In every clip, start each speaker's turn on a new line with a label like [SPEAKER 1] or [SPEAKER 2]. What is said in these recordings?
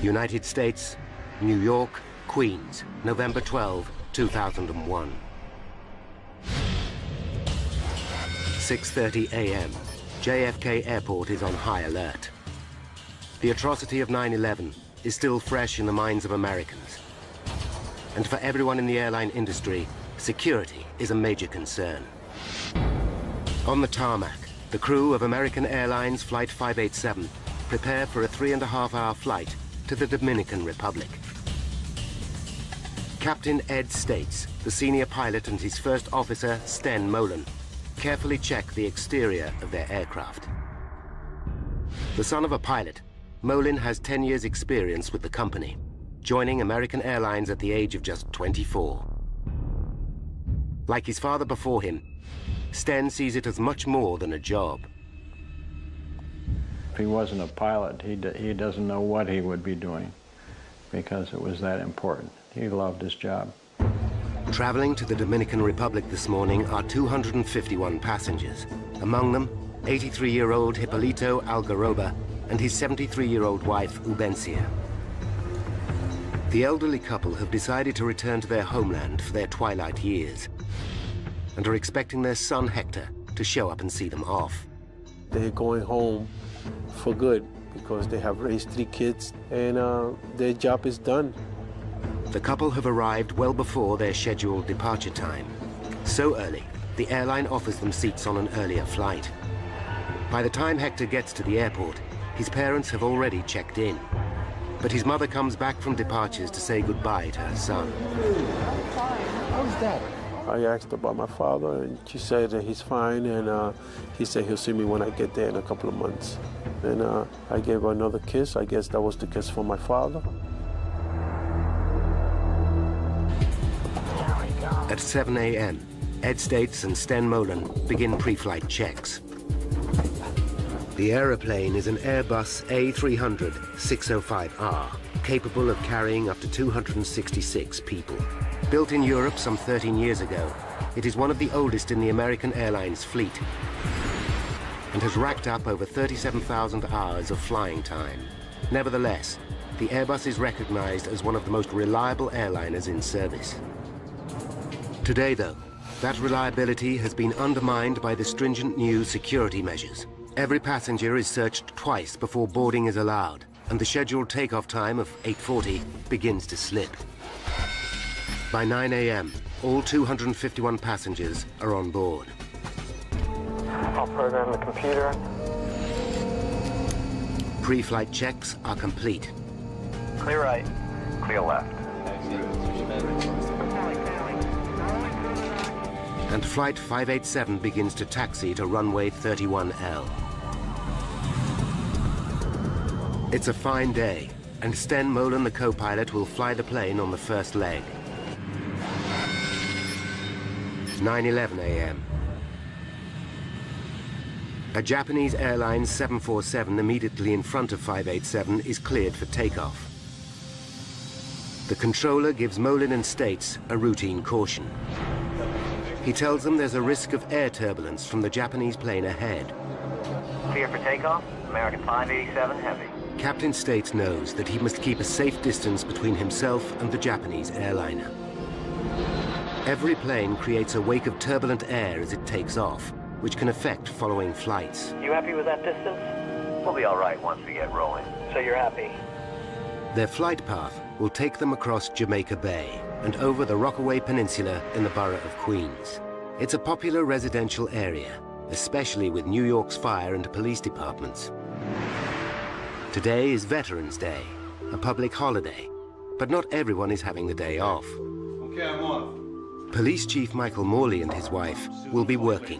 [SPEAKER 1] United States, New York, Queens, November 12, 2001. 6:30 a.m. JFK Airport is on high alert. The atrocity of 9/11 is still fresh in the minds of Americans. And for everyone in the airline industry, security is a major concern. On the tarmac, the crew of American Airlines Flight 587 prepare for a 3.5-hour flight to the Dominican Republic. Captain Ed States, the senior pilot, and his first officer, Sten Molen, carefully check the exterior of their aircraft. The son of a pilot, Molen has 10 years' experience with the company, joining American Airlines at the age of just 24. Like his father before him, Sten sees it as much more than a job.
[SPEAKER 2] If he wasn't a pilot, he doesn't know what he would be doing because it was that important. He loved his job.
[SPEAKER 1] Traveling to the Dominican Republic this morning are 251 passengers. Among them, 83-year-old Hipólito Algaroba and his 73-year-old wife, Ubencia. The elderly couple have decided to return to their homeland for their twilight years and are expecting their son, Hector, to show up and see them off.
[SPEAKER 3] They're going home for good because they have raised 3 kids and their job is done.
[SPEAKER 1] The couple have arrived well before their scheduled departure time. So early, the airline offers them seats on an earlier flight. By the time Hector gets to the airport, his parents have already checked in. But his mother comes back from departures to say goodbye to her son.
[SPEAKER 3] I'm fine. How's Dad? I asked about my father, and she said that he's fine, and he said he'll see me when I get there in a couple of months. And I gave her another kiss. I guess that was the kiss from my father.
[SPEAKER 1] At 7 a.m., Ed States and Sten Molen begin pre-flight checks. The aeroplane is an Airbus A300-605R, capable of carrying up to 266 people. Built in Europe some 13 years ago, it is one of the oldest in the American Airlines fleet and has racked up over 37,000 hours of flying time. Nevertheless, the Airbus is recognized as one of the most reliable airliners in service. Today, though, that reliability has been undermined by the stringent new security measures. Every passenger is searched twice before boarding is allowed, and the scheduled takeoff time of 8:40 begins to slip. By 9 a.m., all 251 passengers are on board.
[SPEAKER 4] I'll program the computer.
[SPEAKER 1] Pre-flight checks are complete.
[SPEAKER 4] Clear right. Clear left.
[SPEAKER 1] And Flight 587 begins to taxi to runway 31L. It's a fine day, and Sten Molen, the co-pilot, will fly the plane on the first leg. 9:11 a.m. A Japanese Airlines 747 immediately in front of 587 is cleared for takeoff. The controller gives Molen and States a routine caution. He tells them there's a risk of air turbulence from the Japanese plane ahead.
[SPEAKER 4] Clear for takeoff, American 587 Heavy.
[SPEAKER 1] Captain States knows that he must keep a safe distance between himself and the Japanese airliner. Every plane creates a wake of turbulent air as it takes off, which can affect following flights.
[SPEAKER 4] You happy with that distance? We'll be all right once we get rolling. So you're happy?
[SPEAKER 1] Their flight path will take them across Jamaica Bay and over the Rockaway Peninsula in the borough of Queens. It's a popular residential area, especially with New York's fire and police departments. Today is Veterans Day, a public holiday, but not everyone is having the day off.
[SPEAKER 5] Okay, I'm off.
[SPEAKER 1] Police Chief Michael Morley and his wife will be working.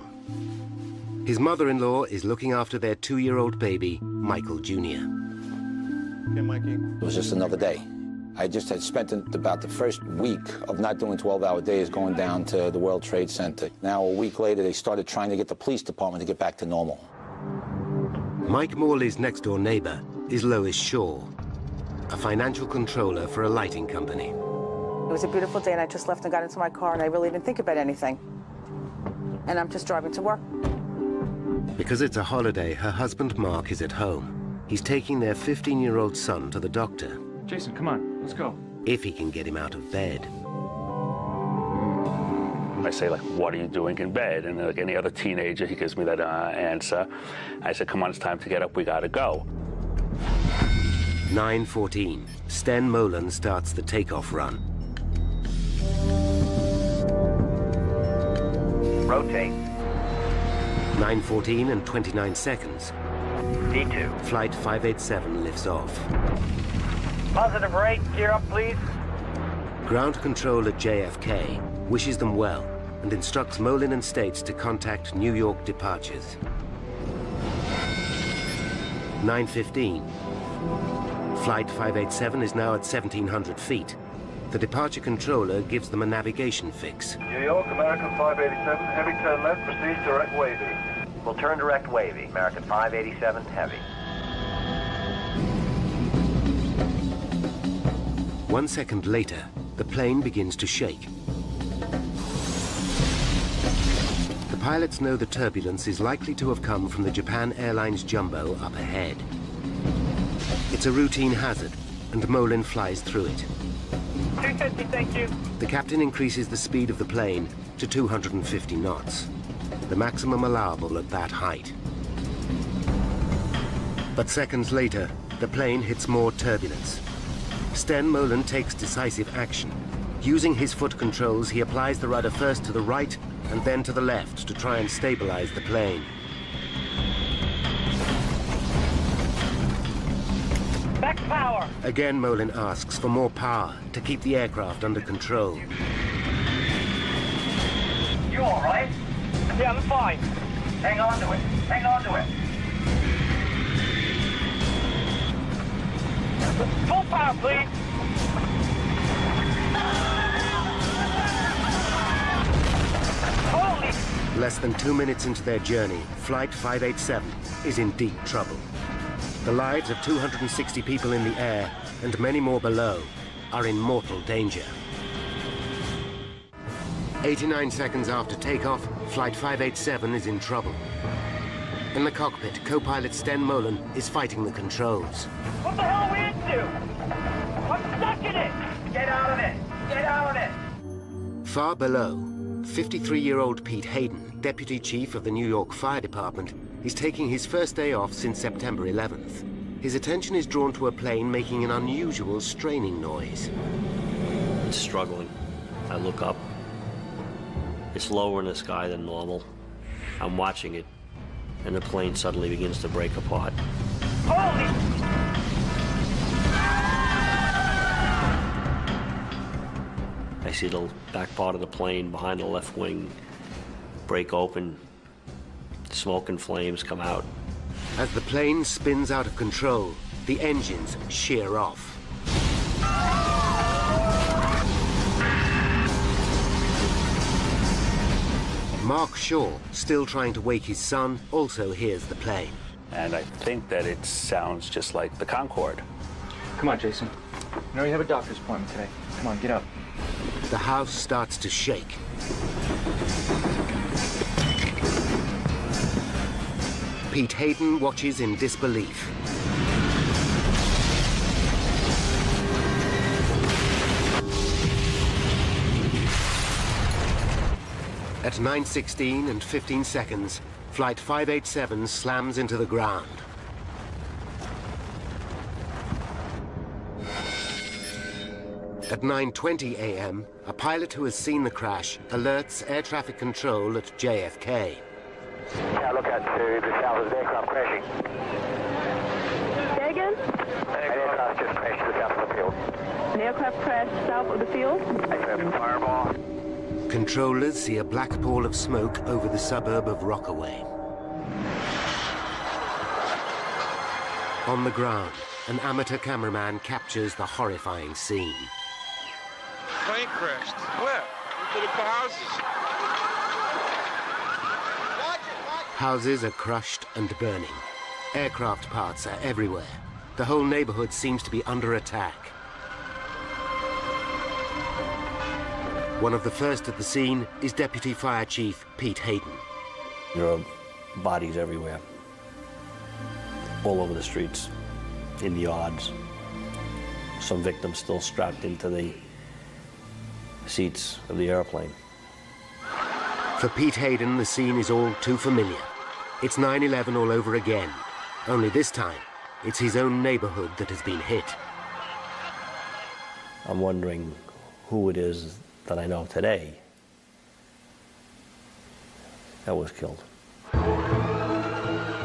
[SPEAKER 1] His mother-in-law is looking after their 2-year-old baby, Michael Jr.
[SPEAKER 5] Okay, Mikey.
[SPEAKER 6] It was just another day. I just had spent about the first week of not doing 12-hour days going down to the World Trade Center. Now, a week later, they started trying to get the police department to get back to normal.
[SPEAKER 1] Mike Morley's next-door neighbor is Lois Shaw, a financial controller for a lighting company.
[SPEAKER 7] It was a beautiful day, and I just left and got into my car, and I really didn't think about anything. And I'm just driving to work.
[SPEAKER 1] Because it's a holiday, her husband Mark is at home. He's taking their 15-year-old son to the doctor.
[SPEAKER 8] Jason, come on, let's go.
[SPEAKER 1] If he can get him out of bed.
[SPEAKER 9] I say, like, what are you doing in bed? And like any other teenager, he gives me that answer. I said, come on, it's time to get up, we gotta go.
[SPEAKER 1] 9:14, Sten Molen starts the takeoff run.
[SPEAKER 4] Rotate.
[SPEAKER 1] 9:14 and 29 seconds.
[SPEAKER 4] D2.
[SPEAKER 1] Flight 587 lifts off.
[SPEAKER 4] Positive rate, gear up, please.
[SPEAKER 1] Ground control at JFK wishes them well and instructs Molen and States to contact New York departures. 9:15. Flight 587 is now at 1,700 feet. The departure controller gives them a navigation fix.
[SPEAKER 5] New York, American 587, heavy turn left, proceed direct wavy.
[SPEAKER 4] We'll turn direct wavy. American 587, heavy.
[SPEAKER 1] 1 second later, the plane begins to shake. The pilots know the turbulence is likely to have come from the Japan Airlines jumbo up ahead. It's a routine hazard, and Molen flies through it.
[SPEAKER 4] 250, thank you.
[SPEAKER 1] The captain increases the speed of the plane to 250 knots, the maximum allowable at that height. But seconds later, the plane hits more turbulence. Sten Molen takes decisive action. Using his foot controls, he applies the rudder first to the right and then to the left to try and stabilize the plane.
[SPEAKER 4] Back power.
[SPEAKER 1] Again, Molen asks for more power to keep the aircraft under control.
[SPEAKER 4] You all right? Yeah, I'm fine. Hang on to it. Hang on to it. Full power, please. Holy!
[SPEAKER 1] Less than 2 minutes into their journey, Flight 587 is in deep trouble. The lives of 260 people in the air and many more below are in mortal danger. 89 seconds after takeoff, Flight 587 is in trouble. In the cockpit, co-pilot Sten Molen is fighting the controls.
[SPEAKER 4] What the hell are we into? I'm stuck in it! Get out of it! Get out of it!
[SPEAKER 1] Far below, 53-year-old Pete Hayden, Deputy Chief of the New York Fire Department, is taking his first day off since September 11th. His attention is drawn to a plane making an unusual straining noise.
[SPEAKER 10] It's struggling. I look up. It's lower in the sky than normal. I'm watching it, and the plane suddenly begins to break apart.
[SPEAKER 4] Holy!
[SPEAKER 10] I see the back part of the plane behind the left wing break open. Smoke and flames come out.
[SPEAKER 1] As the plane spins out of control, the engines shear off. Mark Shaw, still trying to wake his son, also hears the plane.
[SPEAKER 9] And I think that it sounds just like the Concorde.
[SPEAKER 8] Come on, Jason. You know you have a doctor's appointment today. Come on, get up.
[SPEAKER 1] The house starts to shake. Pete Hayden watches in disbelief. At 9:16 and 15 seconds, Flight 587 slams into the ground. At 9:20 a.m., a pilot who has seen the crash alerts air traffic control at JFK.
[SPEAKER 4] Yeah, look out to the south of the aircraft crashing.
[SPEAKER 11] Say again?
[SPEAKER 4] An aircraft just crashed to the south of the field.
[SPEAKER 11] An aircraft crashed south of the field?
[SPEAKER 4] A fireball.
[SPEAKER 1] Controllers see a black pall of smoke over the suburb of Rockaway. On the ground, an amateur cameraman captures the horrifying scene.
[SPEAKER 12] Plane crashed. Where? Into the houses.
[SPEAKER 1] Houses are crushed and burning. Aircraft parts are everywhere. The whole neighborhood seems to be under attack. One of the first at the scene is Deputy Fire Chief Pete Hayden.
[SPEAKER 10] There are bodies everywhere, all over the streets, in the yards. some victims still strapped into the seats of the airplane.
[SPEAKER 1] For Pete Hayden, the scene is all too familiar. It's 9/11 all over again. Only this time, it's his own neighborhood that has been hit.
[SPEAKER 10] I'm wondering who it is that I know today that was killed.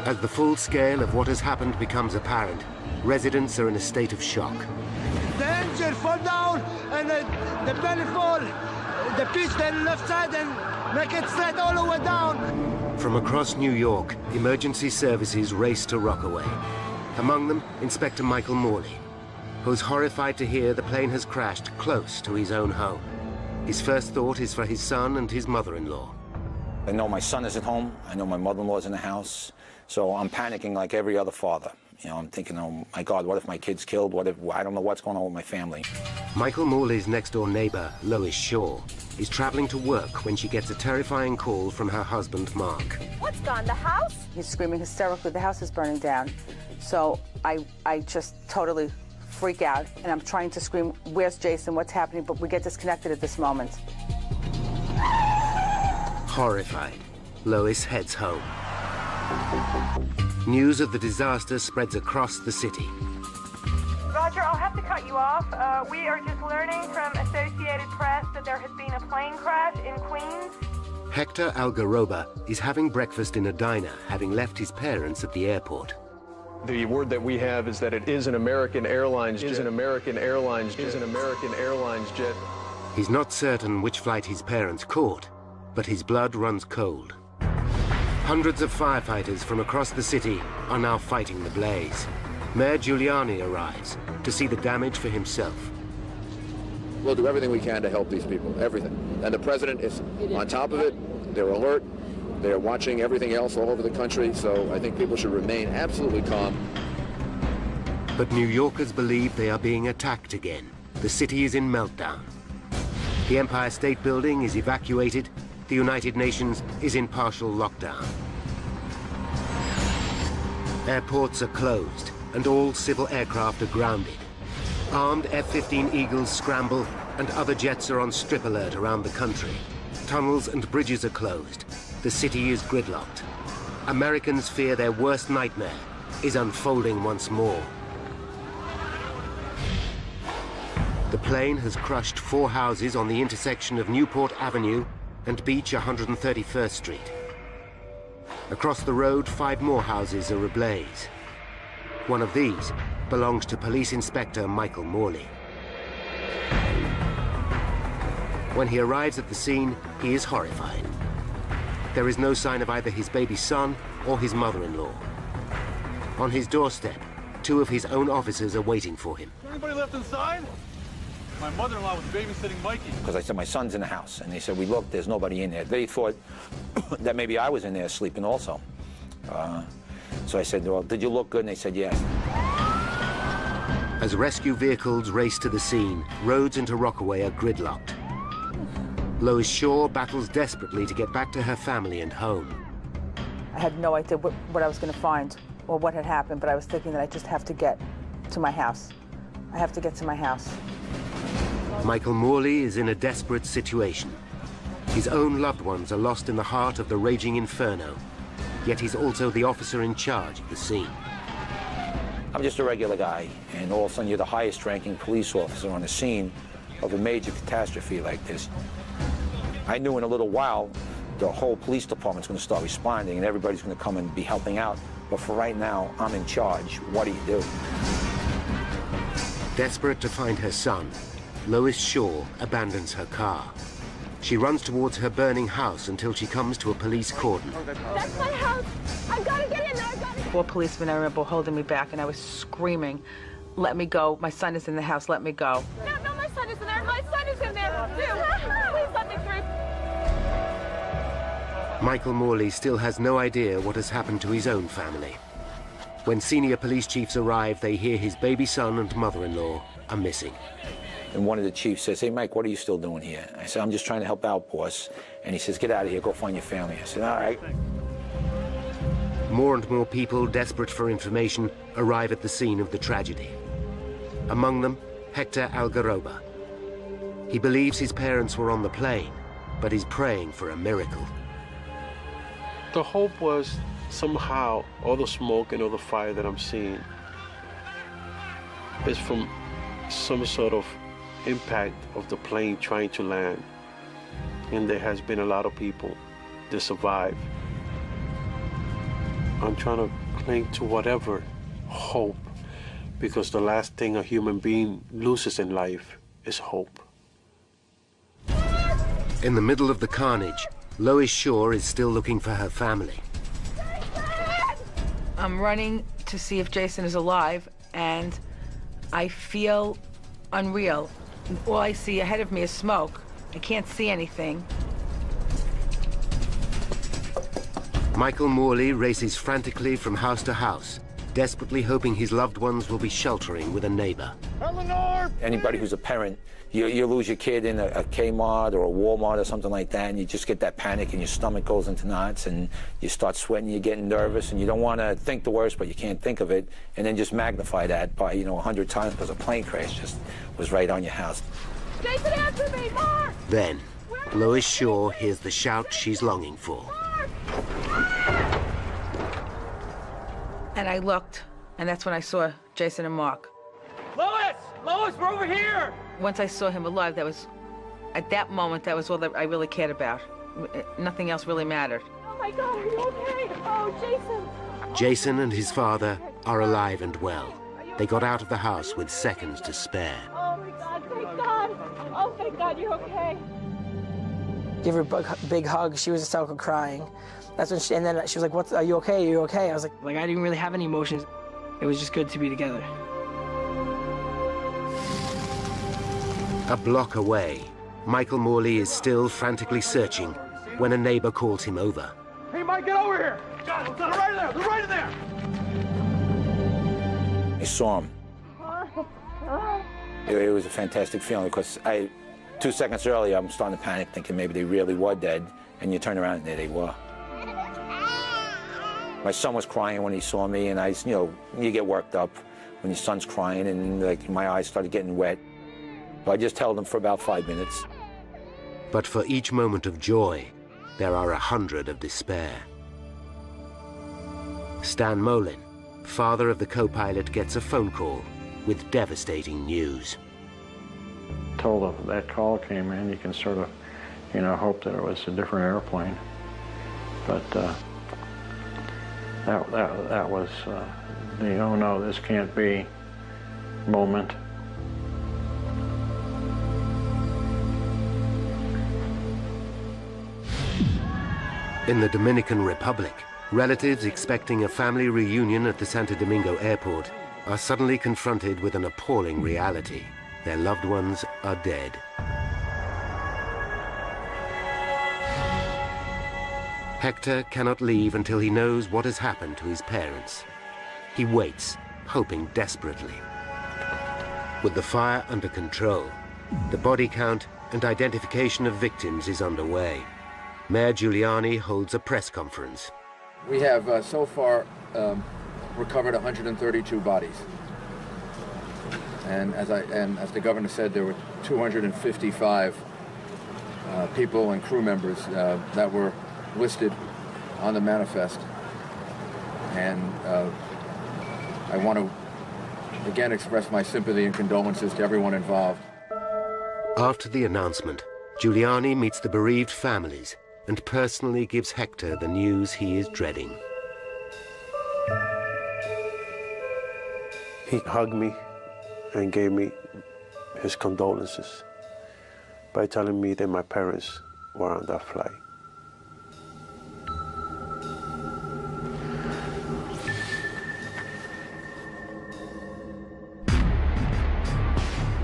[SPEAKER 1] As the full scale of what has happened becomes apparent, residents are in a state of shock.
[SPEAKER 13] The engine fall down and the belly fall, the pitch then left side and make it straight all the way down.
[SPEAKER 1] From across New York, emergency services race to Rockaway. Among them, Inspector Michael Morley, who's horrified to hear the plane has crashed close to his own home. His first thought is for his son and his mother-in-law.
[SPEAKER 6] I know my son is at home. I know my mother-in-law's in the house. So I'm panicking like every other father. You know, I'm thinking, oh my God, what if my kid's killed? What if, I don't know what's going on with my family.
[SPEAKER 1] Michael Morley's next-door neighbor, Lois Shaw, is traveling to work when she gets a terrifying call from her husband, Mark.
[SPEAKER 7] What's gone, the house? He's screaming hysterically, the house is burning down. So I just totally freak out, and I'm trying to scream, where's Jason, what's happening? But we get disconnected at this moment.
[SPEAKER 1] Horrified, Lois heads home. News of the disaster spreads across the city.
[SPEAKER 11] Roger, I'll have to cut you off. We are just learning from Associated Press that there has been a plane crash in Queens.
[SPEAKER 1] Hector Algaroba is having breakfast in a diner, having left his parents at the airport.
[SPEAKER 14] The word that we have is that it is an American Airlines jet.
[SPEAKER 1] He's not certain which flight his parents caught, but his blood runs cold. Hundreds of firefighters from across the city are now fighting the blaze. Mayor Giuliani arrives to see the damage for himself.
[SPEAKER 15] We'll do everything we can to help these people, everything. And the president is on top of it. They're alert. They're watching everything else all over the country, so I think people should remain absolutely calm.
[SPEAKER 1] But New Yorkers believe they are being attacked again. The city is in meltdown. The Empire State Building is evacuated. The United Nations is in partial lockdown. Airports are closed, and all civil aircraft are grounded. Armed F-15 Eagles scramble, and other jets are on strip alert around the country. Tunnels and bridges are closed. The city is gridlocked. Americans fear their worst nightmare is unfolding once more. The plane has crushed 4 houses on the intersection of Newport Avenue and Beach 131st Street. Across the road, 5 more houses are ablaze. One of these belongs to Police Inspector Michael Morley. When he arrives at the scene, he is horrified. There is no sign of either his baby son or his mother-in-law. On his doorstep, 2 of his own officers are waiting for him.
[SPEAKER 12] Anybody left inside? My mother-in-law was babysitting Mikey.
[SPEAKER 6] Because I said, my son's in the house. And they said, we looked, there's nobody in there. They thought that maybe I was in there sleeping also. So I said, well, did you look good? And they said, yes.
[SPEAKER 1] As rescue vehicles race to the scene, roads into Rockaway are gridlocked. Lois Shaw battles desperately to get back to her family and home.
[SPEAKER 7] I had no idea what I was going to find or what had happened, but I was thinking that I just have to get to my house. I have to get to my house.
[SPEAKER 1] Michael Morley is in a desperate situation. His own loved ones are lost in the heart of the raging inferno, yet he's also the officer in charge of the scene.
[SPEAKER 6] I'm just a regular guy, and all of a sudden you're the highest-ranking police officer on the scene of a major catastrophe like this. I knew in a little while the whole police department's going to start responding and everybody's going to come and be helping out. But for right now, I'm in charge. What do you do?
[SPEAKER 1] Desperate to find her son, Lois Shaw abandons her car. She runs towards her burning house until she comes to a police cordon.
[SPEAKER 11] That's my house. I've got to get in there. I've got to...
[SPEAKER 7] 4 policemen, I remember, holding me back, and I was screaming, let me go. My son is in the house. Let me go.
[SPEAKER 11] No, my son is in there. My son is in there, too. Please let me through.
[SPEAKER 1] Michael Morley still has no idea what has happened to his own family. When senior police chiefs arrive, they hear his baby son and mother-in-law are missing.
[SPEAKER 6] And one of the chiefs says, hey, Mike, what are you still doing here? I said, I'm just trying to help out, boss. And he says, get out of here, go find your family. I said, all right.
[SPEAKER 1] More and more people, desperate for information, arrive at the scene of the tragedy. Among them, Hector Algaroba. He believes his parents were on the plane, but he's praying for a miracle.
[SPEAKER 3] The hope was somehow all the smoke and all the fire that I'm seeing is from some sort of impact of the plane trying to land. And there has been a lot of people that survive. I'm trying to cling to whatever hope, because the last thing a human being loses in life is hope.
[SPEAKER 1] In the middle of the carnage, Lois Shaw is still looking for her family.
[SPEAKER 7] I'm running to see if Jason is alive, and I feel unreal. All I see ahead of me is smoke. I can't see anything.
[SPEAKER 1] Michael Morley races frantically from house to house, desperately hoping his loved ones will be sheltering with a neighbor.
[SPEAKER 6] Eleanor! Anybody who's a parent, you lose your kid in a Kmart or a Walmart or something like that, and you just get that panic and your stomach goes into knots and you start sweating, you're getting nervous, and you don't want to think the worst, but you can't think of it, and then just magnify that by, 100 times because a plane crash just was right on your house.
[SPEAKER 11] Jason, answer me, Mark!
[SPEAKER 1] Then, Lois Shaw hears the shout she's longing for.
[SPEAKER 7] And I looked, and that's when I saw Jason and Mark.
[SPEAKER 4] Lois! Lois, we're over here!
[SPEAKER 7] Once I saw him alive, at that moment, that was all that I really cared about. Nothing else really mattered.
[SPEAKER 11] Oh my God, are you okay? Oh, Jason!
[SPEAKER 1] Jason and his father are alive and well. They got out of the house with seconds to spare.
[SPEAKER 11] Oh my God, thank God! Oh, thank God, you're okay.
[SPEAKER 16] Give her a big hug. She was hysterical crying. That's when and then she was like, "What? Are you okay? Are you okay?" I was like, I didn't really have any emotions. It was just good to be together.
[SPEAKER 1] A block away, Michael Morley is still frantically searching when a neighbor calls him over.
[SPEAKER 4] Hey, Mike, get over here! They're right there! They're right there!
[SPEAKER 6] I saw him. It was a fantastic feeling because 2 seconds earlier, I'm starting to panic, thinking maybe they really were dead, and you turn around and there they were. My son was crying when he saw me, and you get worked up when your son's crying, and my eyes started getting wet. So I just held him for about 5 minutes.
[SPEAKER 1] But for each moment of joy, there are 100 of despair. Stan Molin, father of the co-pilot, gets a phone call with devastating news.
[SPEAKER 2] Until that call came in, you can sort of, hope that it was a different airplane. But that was the "oh no, this can't be" moment.
[SPEAKER 1] In the Dominican Republic, relatives expecting a family reunion at the Santo Domingo airport are suddenly confronted with an appalling reality. Their loved ones are dead. Hector cannot leave until he knows what has happened to his parents. He waits, hoping desperately. With the fire under control, the body count and identification of victims is underway. Mayor Giuliani holds a press conference.
[SPEAKER 15] We have so far recovered 132 bodies. And as the governor said, there were 255 people and crew members that were listed on the manifest. And I want to again express my sympathy and condolences to everyone involved.
[SPEAKER 1] After the announcement, Giuliani meets the bereaved families and personally gives Hector the news he is dreading.
[SPEAKER 3] He hugged me and gave me his condolences by telling me that my parents were on that flight.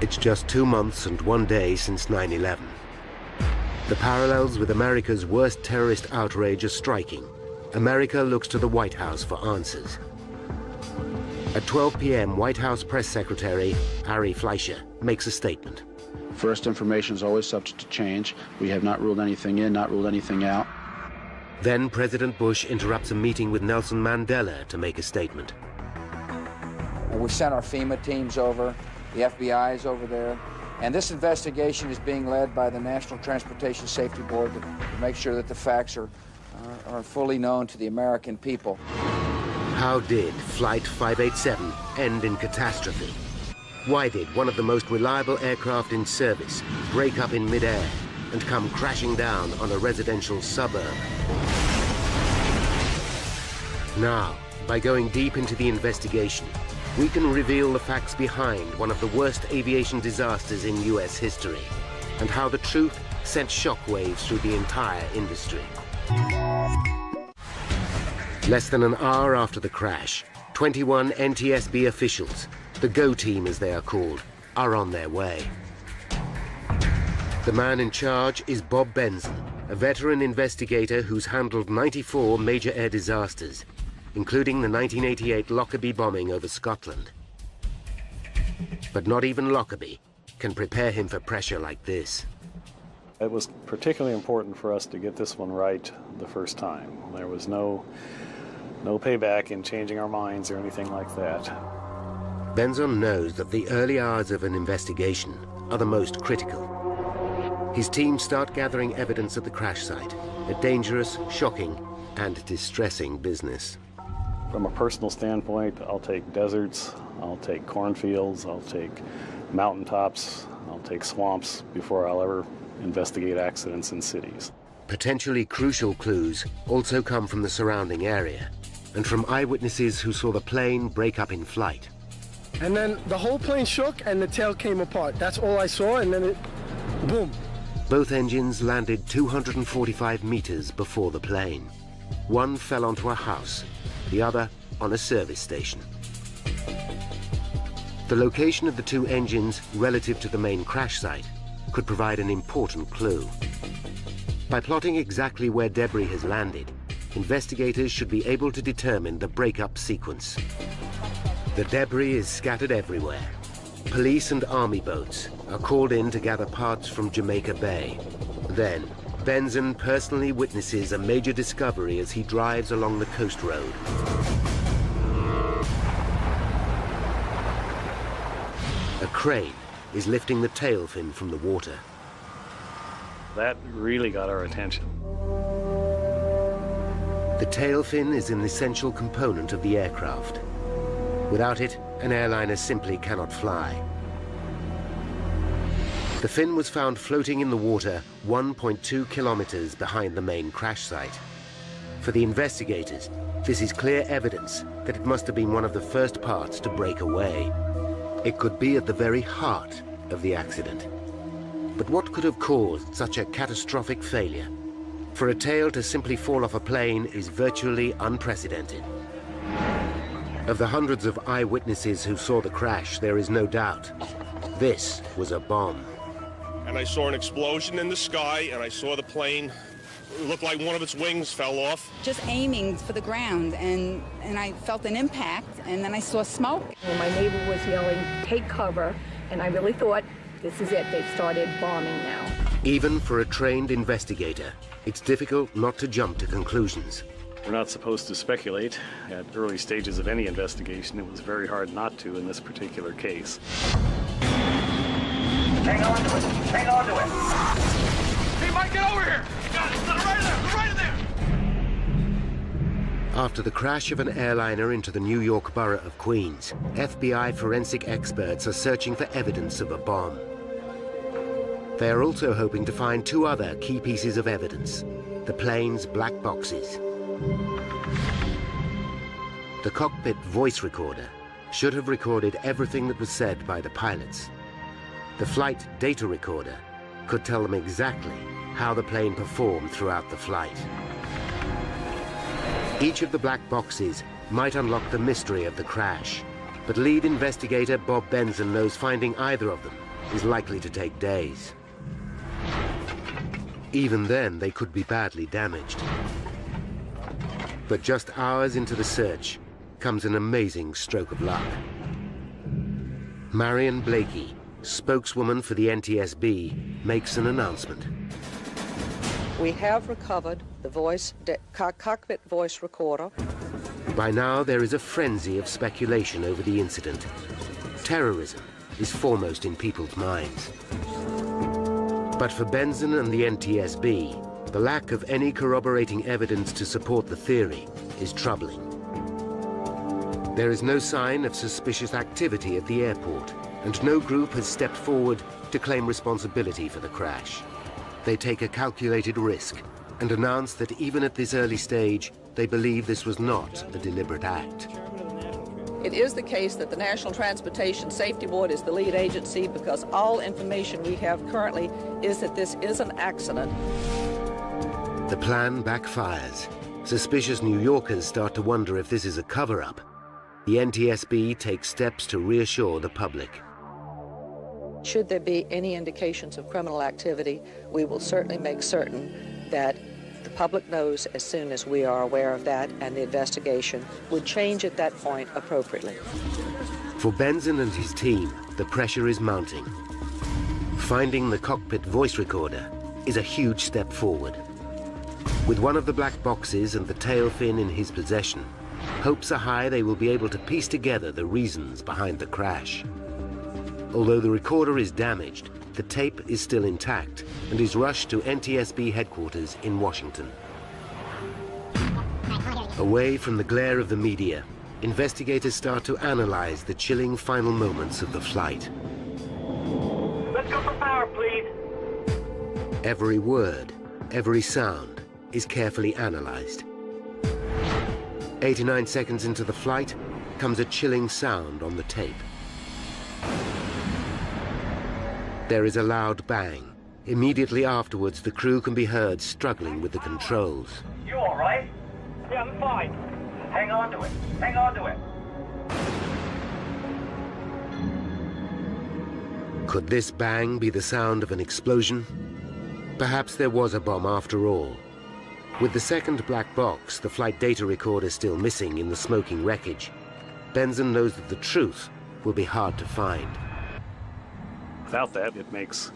[SPEAKER 1] It's just 2 months and 1 day since 9/11. The parallels with America's worst terrorist outrage are striking. America looks to the White House for answers. At 12 p.m., White House Press Secretary Ari Fleischer makes a statement.
[SPEAKER 17] First information is always subject to change. We have not ruled anything in, not ruled anything out.
[SPEAKER 1] Then President Bush interrupts a meeting with Nelson Mandela to make a statement.
[SPEAKER 18] We sent our FEMA teams over. The FBI is over there. And this investigation is being led by the National Transportation Safety Board to make sure that the facts are fully known to the American people.
[SPEAKER 1] How did Flight 587 end in catastrophe? Why did one of the most reliable aircraft in service break up in midair and come crashing down on a residential suburb? Now, by going deep into the investigation, we can reveal the facts behind one of the worst aviation disasters in US history, and how the truth sent shockwaves through the entire industry. Less than an hour after the crash, 21 NTSB officials, the GO team as they are called, are on their way. The man in charge is Bob Benson, a veteran investigator who's handled 94 major air disasters, including the 1988 Lockerbie bombing over Scotland. But not even Lockerbie can prepare him for pressure like this.
[SPEAKER 19] It was particularly important for us to get this one right the first time. There was no payback in changing our minds or anything like that.
[SPEAKER 1] Benson knows that the early hours of an investigation are the most critical. His team start gathering evidence at the crash site, a dangerous, shocking, and distressing business.
[SPEAKER 19] From a personal standpoint, I'll take deserts, I'll take cornfields, I'll take mountaintops, I'll take swamps before I'll ever investigate accidents in cities.
[SPEAKER 1] Potentially crucial clues also come from the surrounding area and from eyewitnesses who saw the plane break up in flight.
[SPEAKER 20] And then the whole plane shook and the tail came apart. That's all I saw, and then it, boom.
[SPEAKER 1] Both engines landed 245 meters before the plane. One fell onto a house, the other on a service station. The location of the two engines relative to the main crash site could provide an important clue. By plotting exactly where debris has landed, investigators should be able to determine the breakup sequence. The debris is scattered everywhere. Police and army boats are called in to gather parts from Jamaica Bay. Then, Benson personally witnesses a major discovery as he drives along the coast road. A crane is lifting the tail fin from the water.
[SPEAKER 19] That really got our attention.
[SPEAKER 1] The tail fin is an essential component of the aircraft. Without it, an airliner simply cannot fly. The fin was found floating in the water 1.2 kilometers behind the main crash site. For the investigators, this is clear evidence that it must have been one of the first parts to break away. It could be at the very heart of the accident. But what could have caused such a catastrophic failure? For a tail to simply fall off a plane is virtually unprecedented. Of the hundreds of eyewitnesses who saw the crash, there is no doubt this was a bomb.
[SPEAKER 21] And I saw an explosion in the sky, and I saw the plane. It looked like one of its wings fell off.
[SPEAKER 22] Just aiming for the ground, and I felt an impact, and then I saw smoke.
[SPEAKER 23] Well, my neighbor was yelling, "Take cover," and I really thought, this is it, they've started bombing now.
[SPEAKER 1] Even for a trained investigator, it's difficult not to jump to conclusions.
[SPEAKER 19] We're not supposed to speculate at early stages of any investigation. It was very hard not to in this particular case.
[SPEAKER 4] Hang on to it. Hang on to it.
[SPEAKER 12] Hey, Mike, get over here. Got it. Right there. Right there.
[SPEAKER 1] After the crash of an airliner into the New York borough of Queens, FBI forensic experts are searching for evidence of a bomb. They are also hoping to find two other key pieces of evidence: the plane's black boxes. The cockpit voice recorder should have recorded everything that was said by the pilots. The flight data recorder could tell them exactly how the plane performed throughout the flight. Each of the black boxes might unlock the mystery of the crash, but lead investigator Bob Benson knows finding either of them is likely to take days. Even then, they could be badly damaged. But just hours into the search comes an amazing stroke of luck. Marion Blakey, spokeswoman for the NTSB, makes an announcement.
[SPEAKER 24] We have recovered the cockpit voice recorder.
[SPEAKER 1] By now, there is a frenzy of speculation over the incident. Terrorism, is foremost in people's minds. But for Benson and the NTSB, the lack of any corroborating evidence to support the theory is troubling. There is no sign of suspicious activity at the airport, and no group has stepped forward to claim responsibility for the crash. They take a calculated risk and announce that even at this early stage, they believe this was not a deliberate act.
[SPEAKER 24] It is the case that the National Transportation Safety Board is the lead agency because all information we have currently is that this is an accident.
[SPEAKER 1] The plan backfires. Suspicious New Yorkers start to wonder if this is a cover-up. The NTSB takes steps to reassure the public.
[SPEAKER 24] Should there be any indications of criminal activity, we will certainly make certain that the public knows as soon as we are aware of that, and the investigation would change at that point appropriately.
[SPEAKER 1] For Benson and his team, the pressure is mounting. Finding the cockpit voice recorder is a huge step forward. With one of the black boxes and the tail fin in his possession, hopes are high they will be able to piece together the reasons behind the crash. Although the recorder is damaged, the tape is still intact and is rushed to NTSB headquarters in Washington. Away from the glare of the media, investigators start to analyze the chilling final moments of the flight.
[SPEAKER 4] Let's go for power, please.
[SPEAKER 1] Every word, every sound is carefully analyzed. 89 seconds into the flight comes a chilling sound on the tape. There is a loud bang. Immediately afterwards, the crew can be heard struggling with the controls.
[SPEAKER 4] You all right? Yeah, I'm fine. Hang on to it. Hang on to it.
[SPEAKER 1] Could this bang be the sound of an explosion? Perhaps there was a bomb after all. With the second black box, the flight data recorder still missing in the smoking wreckage, Benson knows that the truth will be hard to find.
[SPEAKER 19] Without that, it makes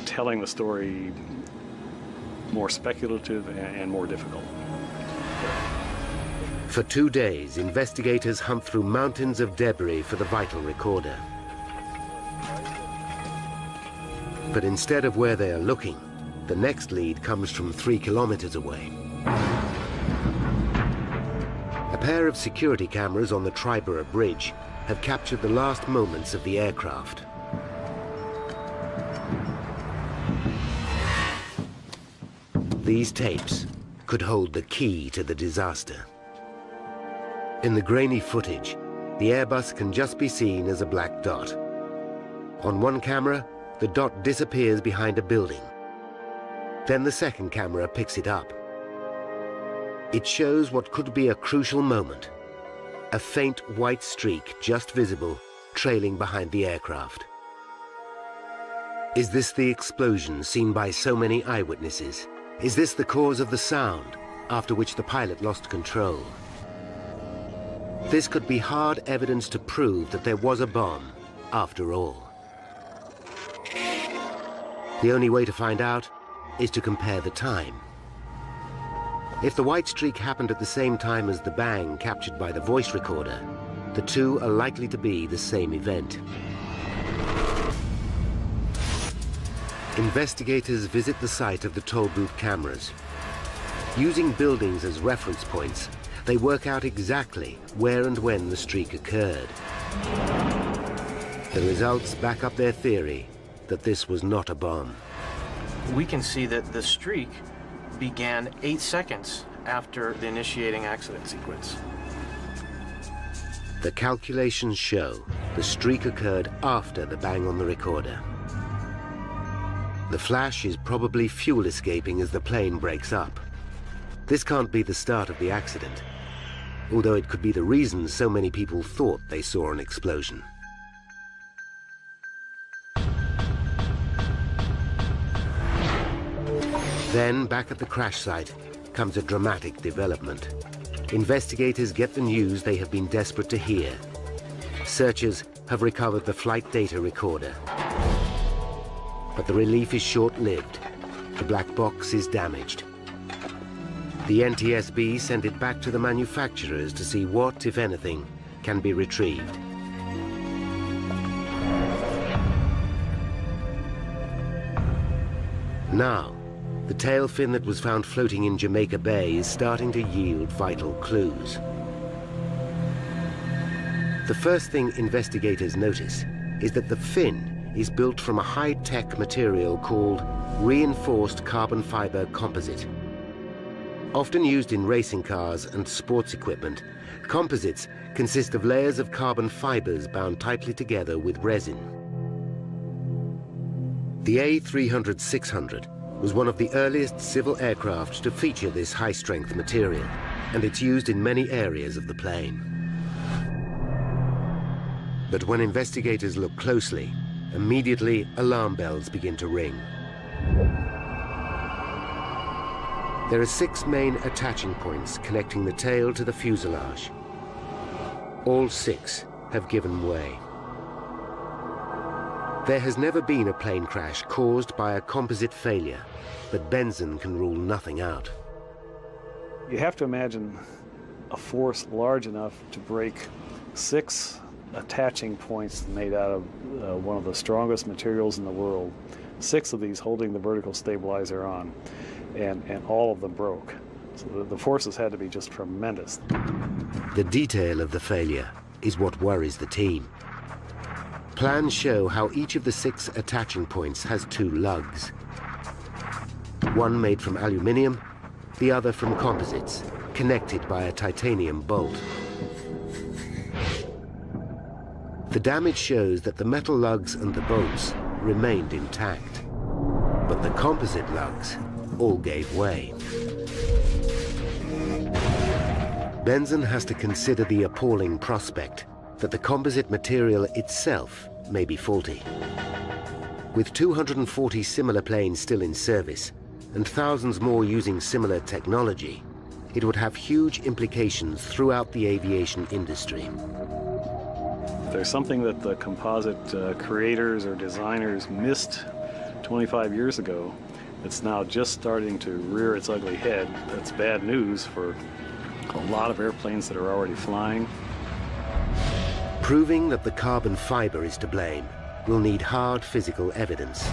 [SPEAKER 19] telling the story more speculative and more difficult.
[SPEAKER 1] For 2 days, investigators hunt through mountains of debris for the vital recorder. But instead of where they are looking, the next lead comes from 3 kilometers away. A pair of security cameras on the Triborough Bridge have captured the last moments of the aircraft. These tapes could hold the key to the disaster. In the grainy footage, the Airbus can just be seen as a black dot. On one camera, the dot disappears behind a building. Then the second camera picks it up. It shows what could be a crucial moment. A faint white streak just visible, trailing behind the aircraft. Is this the explosion seen by so many eyewitnesses? Is this the cause of the sound, after which the pilot lost control? This could be hard evidence to prove that there was a bomb, after all. The only way to find out is to compare the time. If the white streak happened at the same time as the bang captured by the voice recorder, the two are likely to be the same event. Investigators visit the site of the toll booth cameras. Using buildings as reference points, they work out exactly where and when the streak occurred. The results back up their theory that this was not a bomb.
[SPEAKER 5] We can see that the streak began 8 seconds after the initiating accident sequence.
[SPEAKER 1] The calculations show the streak occurred after the bang on the recorder. The flash is probably fuel escaping as the plane breaks up. This can't be the start of the accident, although it could be the reason so many people thought they saw an explosion. Then, back at the crash site, comes a dramatic development. Investigators get the news they have been desperate to hear. Searchers have recovered the flight data recorder. But the relief is short-lived. The black box is damaged. The NTSB sent it back to the manufacturers to see what, if anything, can be retrieved. Now, the tail fin that was found floating in Jamaica Bay is starting to yield vital clues. The first thing investigators notice is that the fin is built from a high-tech material called reinforced carbon fiber composite. Often used in racing cars and sports equipment, composites consist of layers of carbon fibers bound tightly together with resin. The A300-600 was one of the earliest civil aircraft to feature this high-strength material, and it's used in many areas of the plane. But when investigators look closely, immediately alarm bells begin to ring. There are 6 main attaching points connecting the tail to the fuselage. All 6 have given way. There has never been a plane crash caused by a composite failure, but Benson can rule nothing out.
[SPEAKER 19] You have to imagine a force large enough to break 6 attaching points made out of one of the strongest materials in the world. 6 of these holding the vertical stabilizer on, and all of them broke. So the forces had to be just tremendous.
[SPEAKER 1] The detail of the failure is what worries the team. Plans show how each of the 6 attaching points has 2 lugs. One made from aluminium, the other from composites, connected by a titanium bolt. The damage shows that the metal lugs and the bolts remained intact, but the composite lugs all gave way. Benson has to consider the appalling prospect that the composite material itself may be faulty. With 240 similar planes still in service and thousands more using similar technology, it would have huge implications throughout the aviation industry.
[SPEAKER 19] If there's something that the composite creators or designers missed 25 years ago, it's now just starting to rear its ugly head. That's bad news for a lot of airplanes that are already flying.
[SPEAKER 1] Proving that the carbon fiber is to blame will need hard physical evidence.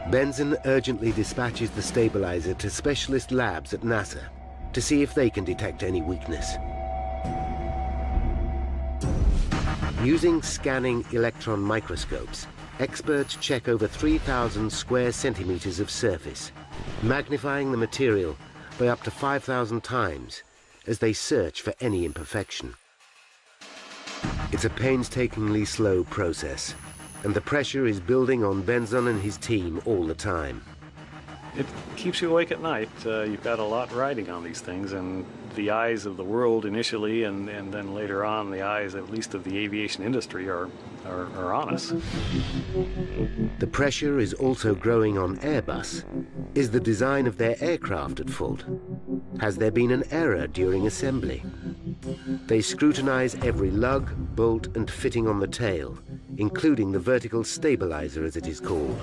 [SPEAKER 1] Benson urgently dispatches the stabilizer to specialist labs at NASA to see if they can detect any weakness. Using scanning electron microscopes, experts check over 3,000 square centimeters of surface, magnifying the material by up to 5,000 times as they search for any imperfection. It's a painstakingly slow process, and the pressure is building on Benson and his team all the time.
[SPEAKER 19] It keeps you awake at night. You've got a lot riding on these things, and the eyes of the world initially, and then later on the eyes, at least of the aviation industry, are on us.
[SPEAKER 1] The pressure is also growing on Airbus. Is the design of their aircraft at fault? Has there been an error during assembly? They scrutinize every lug, bolt, and fitting on the tail, including the vertical stabilizer, as it is called.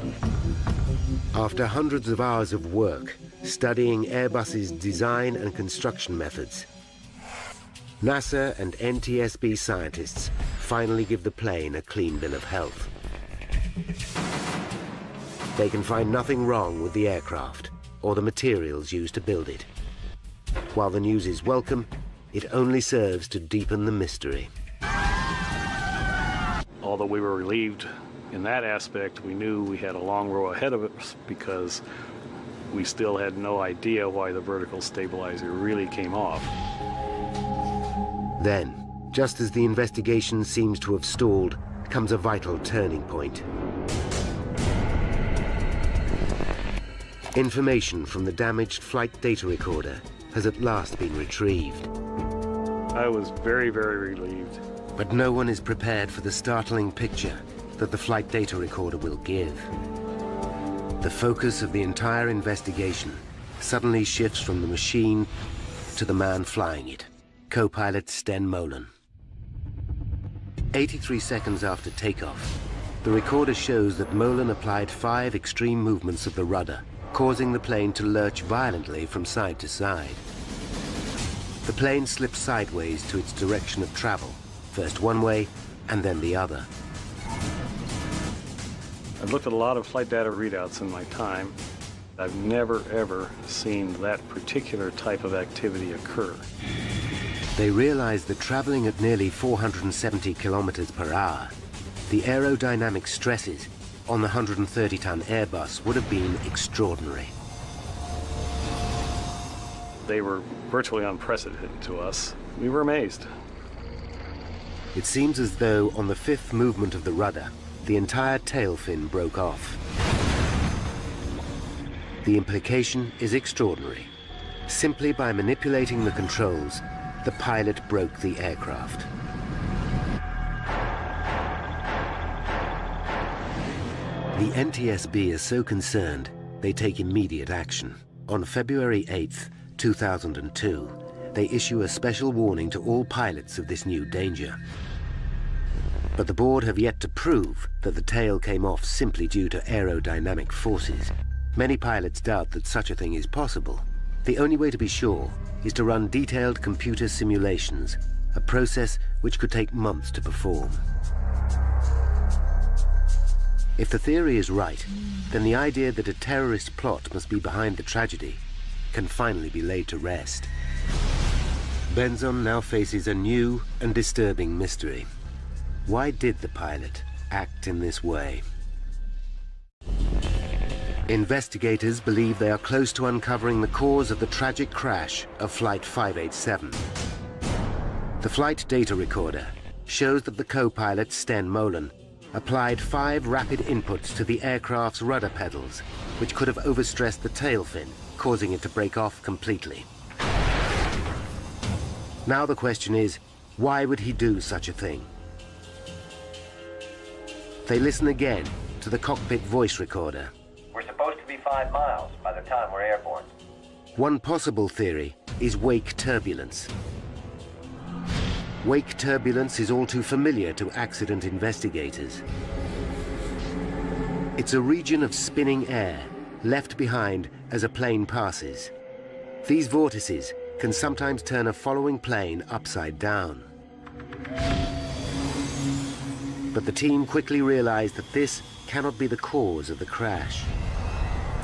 [SPEAKER 1] After hundreds of hours of work, studying Airbus's design and construction methods, NASA and NTSB scientists finally give the plane a clean bill of health. They can find nothing wrong with the aircraft or the materials used to build it. While the news is welcome, it only serves to deepen the mystery.
[SPEAKER 19] Although we were relieved in that aspect, we knew we had a long row ahead of us because we still had no idea why the vertical stabilizer really came off.
[SPEAKER 1] Then, just as the investigation seems to have stalled, comes a vital turning point. Information from the damaged flight data recorder has at last been retrieved.
[SPEAKER 19] I was very, very relieved.
[SPEAKER 1] But no one is prepared for the startling picture that the flight data recorder will give. The focus of the entire investigation suddenly shifts from the machine to the man flying it, co-pilot Sten Molen. 83 seconds after takeoff, the recorder shows that Molen applied 5 extreme movements of the rudder, causing the plane to lurch violently from side to side. The plane slips sideways to its direction of travel, first one way and then the other.
[SPEAKER 19] I've looked at a lot of flight data readouts in my time. I've never, ever seen that particular type of activity occur.
[SPEAKER 1] They realized that traveling at nearly 470 kilometers per hour, the aerodynamic stresses on the 130-ton Airbus would have been extraordinary.
[SPEAKER 19] They were virtually unprecedented to us. We were amazed.
[SPEAKER 1] It seems as though on the fifth movement of the rudder, the entire tail fin broke off. The implication is extraordinary. Simply by manipulating the controls, the pilot broke the aircraft. The NTSB is so concerned, they take immediate action. On February 8th, 2002, they issue a special warning to all pilots of this new danger. But the board have yet to prove that the tail came off simply due to aerodynamic forces. Many pilots doubt that such a thing is possible. The only way to be sure is to run detailed computer simulations, a process which could take months to perform. If the theory is right, then the idea that a terrorist plot must be behind the tragedy can finally be laid to rest. Benzon now faces a new and disturbing mystery. Why did the pilot act in this way? Investigators believe they are close to uncovering the cause of the tragic crash of Flight 587. The flight data recorder shows that the co-pilot, Sten Molen, applied 5 rapid inputs to the aircraft's rudder pedals, which could have overstressed the tail fin, causing it to break off completely. Now the question is, why would he do such a thing? They listen again to the cockpit voice recorder.
[SPEAKER 8] We're supposed to be 5 miles by the time we're airborne.
[SPEAKER 1] One possible theory is wake turbulence. Wake turbulence is all too familiar to accident investigators. It's a region of spinning air left behind as a plane passes. These vortices can sometimes turn a following plane upside down. But the team quickly realized that this cannot be the cause of the crash.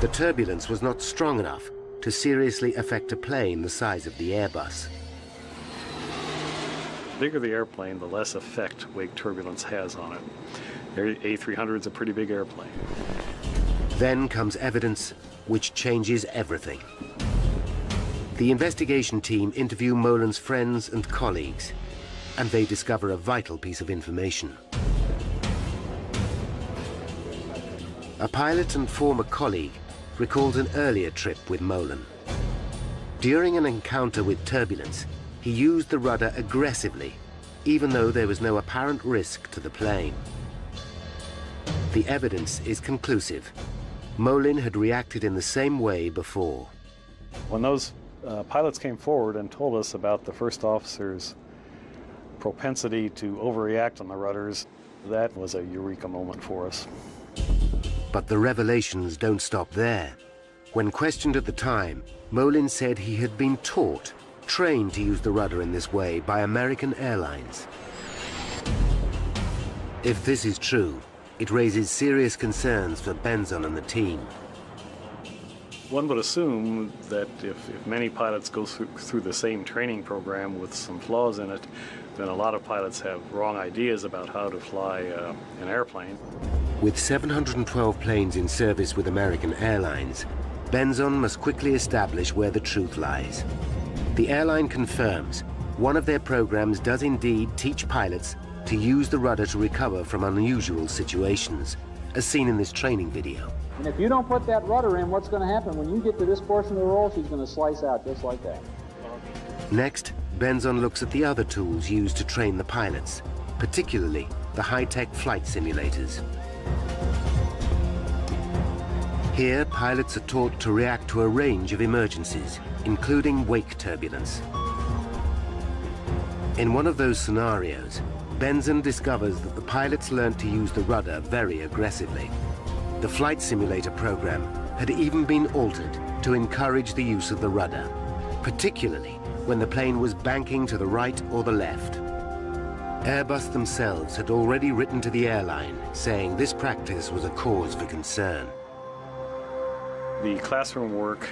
[SPEAKER 1] The turbulence was not strong enough to seriously affect a plane the size of the Airbus.
[SPEAKER 19] The bigger the airplane, the less effect wake turbulence has on it. The A300 is a pretty big airplane.
[SPEAKER 1] Then comes evidence which changes everything. The investigation team interview Molen's friends and colleagues, and they discover a vital piece of information. A pilot and former colleague recalls an earlier trip with Molen. During an encounter with turbulence, he used the rudder aggressively, even though there was no apparent risk to the plane. The evidence is conclusive. Molen had reacted in the same way before.
[SPEAKER 19] When those pilots came forward and told us about the first officer's propensity to overreact on the rudders, that was a eureka moment for us.
[SPEAKER 1] But the revelations don't stop there. When questioned at the time, Molen said he had been trained to use the rudder in this way by American Airlines. If this is true, it raises serious concerns for Benzon and the team.
[SPEAKER 19] One would assume that if many pilots go through the same training program with some flaws in it, then a lot of pilots have wrong ideas about how to fly an airplane.
[SPEAKER 1] With 712 planes in service with American Airlines, Benzon must quickly establish where the truth lies. The airline confirms one of their programs does indeed teach pilots to use the rudder to recover from unusual situations, as seen in this training video.
[SPEAKER 9] And if you don't put that rudder in, what's going to happen? When you get to this portion of the roll, she's going to slice out just like that.
[SPEAKER 1] Next, Benzon looks at the other tools used to train the pilots, particularly the high-tech flight simulators. Here, pilots are taught to react to a range of emergencies, including wake turbulence. In one of those scenarios, Benzon discovers that the pilots learned to use the rudder very aggressively. The flight simulator program had even been altered to encourage the use of the rudder, particularly when the plane was banking to the right or the left. Airbus themselves had already written to the airline saying this practice was a cause for concern.
[SPEAKER 19] The classroom work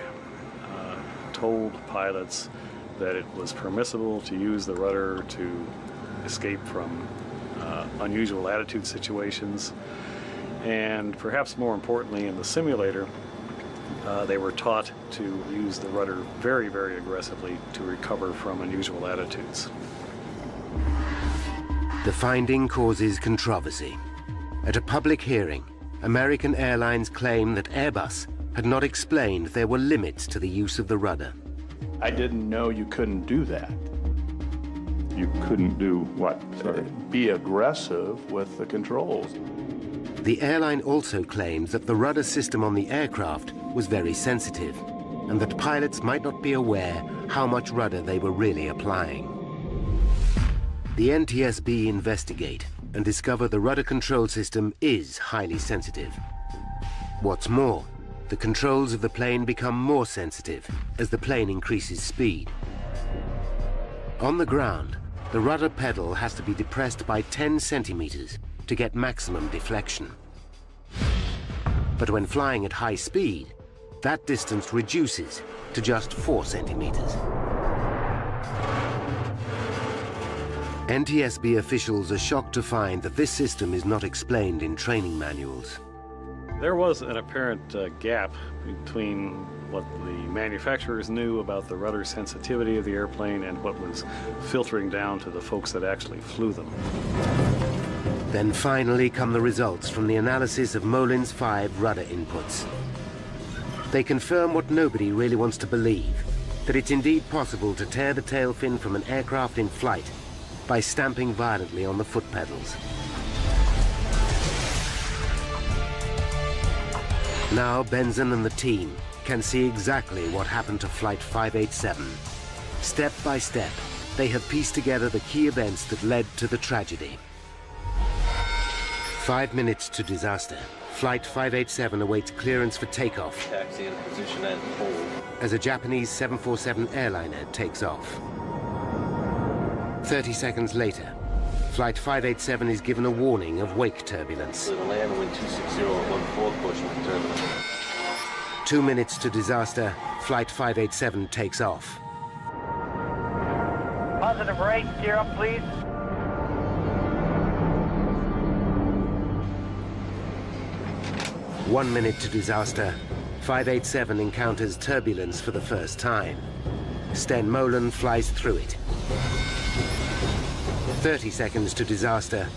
[SPEAKER 19] told pilots that it was permissible to use the rudder to escape from unusual attitude situations, and perhaps more importantly, in the simulator, they were taught to use the rudder very, very aggressively to recover from unusual attitudes.
[SPEAKER 1] The finding causes controversy. At a public hearing, American Airlines claimed that Airbus had not explained there were limits to the use of the rudder.
[SPEAKER 7] I didn't know you couldn't do that. You couldn't do what? Be aggressive with the controls.
[SPEAKER 1] The airline also claimed that the rudder system on the aircraft was very sensitive, and that pilots might not be aware how much rudder they were really applying. The NTSB investigate and discover the rudder control system is highly sensitive. What's more, the controls of the plane become more sensitive as the plane increases speed. On the ground, the rudder pedal has to be depressed by 10 centimeters to get maximum deflection. But when flying at high speed, that distance reduces to just 4 centimeters. NTSB officials are shocked to find that this system is not explained in training manuals.
[SPEAKER 19] There was an apparent gap between what the manufacturers knew about the rudder sensitivity of the airplane and what was filtering down to the folks that actually flew them.
[SPEAKER 1] Then finally come the results from the analysis of Molin's 5 rudder inputs. They confirm what nobody really wants to believe, that it's indeed possible to tear the tail fin from an aircraft in flight by stamping violently on the foot pedals. Now Benson and the team can see exactly what happened to Flight 587. Step by step, they have pieced together the key events that led to the tragedy. 5 minutes to disaster. Flight 587 awaits clearance for takeoff.
[SPEAKER 10] Taxi in position and hold.
[SPEAKER 1] As a Japanese 747 airliner takes off. 30 seconds later, Flight 587 is given a warning of wake turbulence.
[SPEAKER 10] Land wind 260 at 1/4 portion of turbulence.
[SPEAKER 1] 2 minutes to disaster, Flight 587 takes off.
[SPEAKER 4] Positive rate, gear up please.
[SPEAKER 1] One minute to disaster, 587 encounters turbulence for the first time. Sten Molen flies through it. 30 seconds to disaster,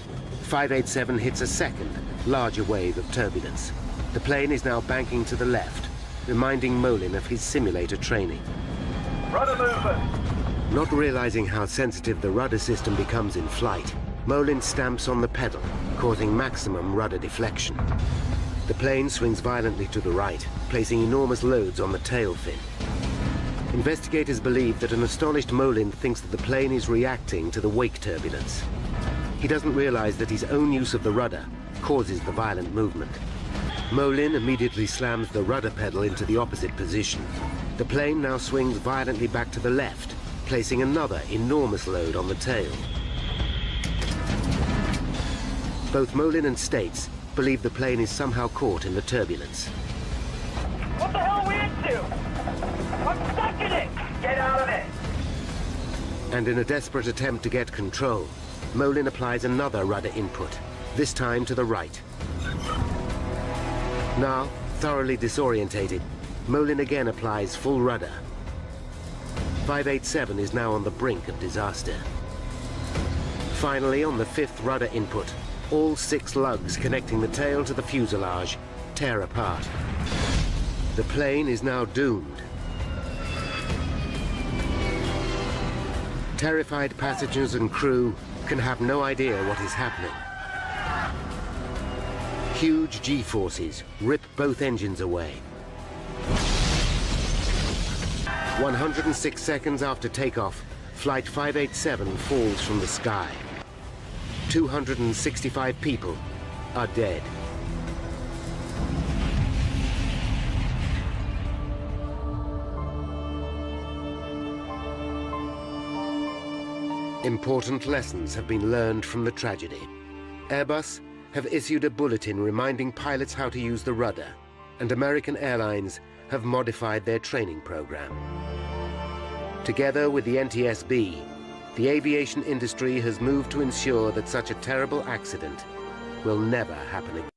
[SPEAKER 1] 587 hits a second, larger wave of turbulence. The plane is now banking to the left, reminding Molen of his simulator training.
[SPEAKER 4] Rudder movement!
[SPEAKER 1] Not realizing how sensitive the rudder system becomes in flight, Molen stamps on the pedal, causing maximum rudder deflection. The plane swings violently to the right, placing enormous loads on the tail fin. Investigators believe that an astonished Molen thinks that the plane is reacting to the wake turbulence. He doesn't realize that his own use of the rudder causes the violent movement. Molen immediately slams the rudder pedal into the opposite position. The plane now swings violently back to the left, placing another enormous load on the tail. Both Molen and States believe the plane is somehow caught in the turbulence.
[SPEAKER 4] What the hell are we into? I'm stuck in it! Get out of it!
[SPEAKER 1] And in a desperate attempt to get control, Molen applies another rudder input, this time to the right. Now, thoroughly disorientated, Molen again applies full rudder. 587 is now on the brink of disaster. Finally, on the 5th rudder input, all 6 lugs connecting the tail to the fuselage tear apart. The plane is now doomed. Terrified passengers and crew can have no idea what is happening. Huge G-forces rip both engines away. 106 seconds after takeoff, Flight 587 falls from the sky. 265 people are dead. Important lessons have been learned from the tragedy. Airbus have issued a bulletin reminding pilots how to use the rudder, and American Airlines have modified their training program. Together with the NTSB, the aviation industry has moved to ensure that such a terrible accident will never happen again.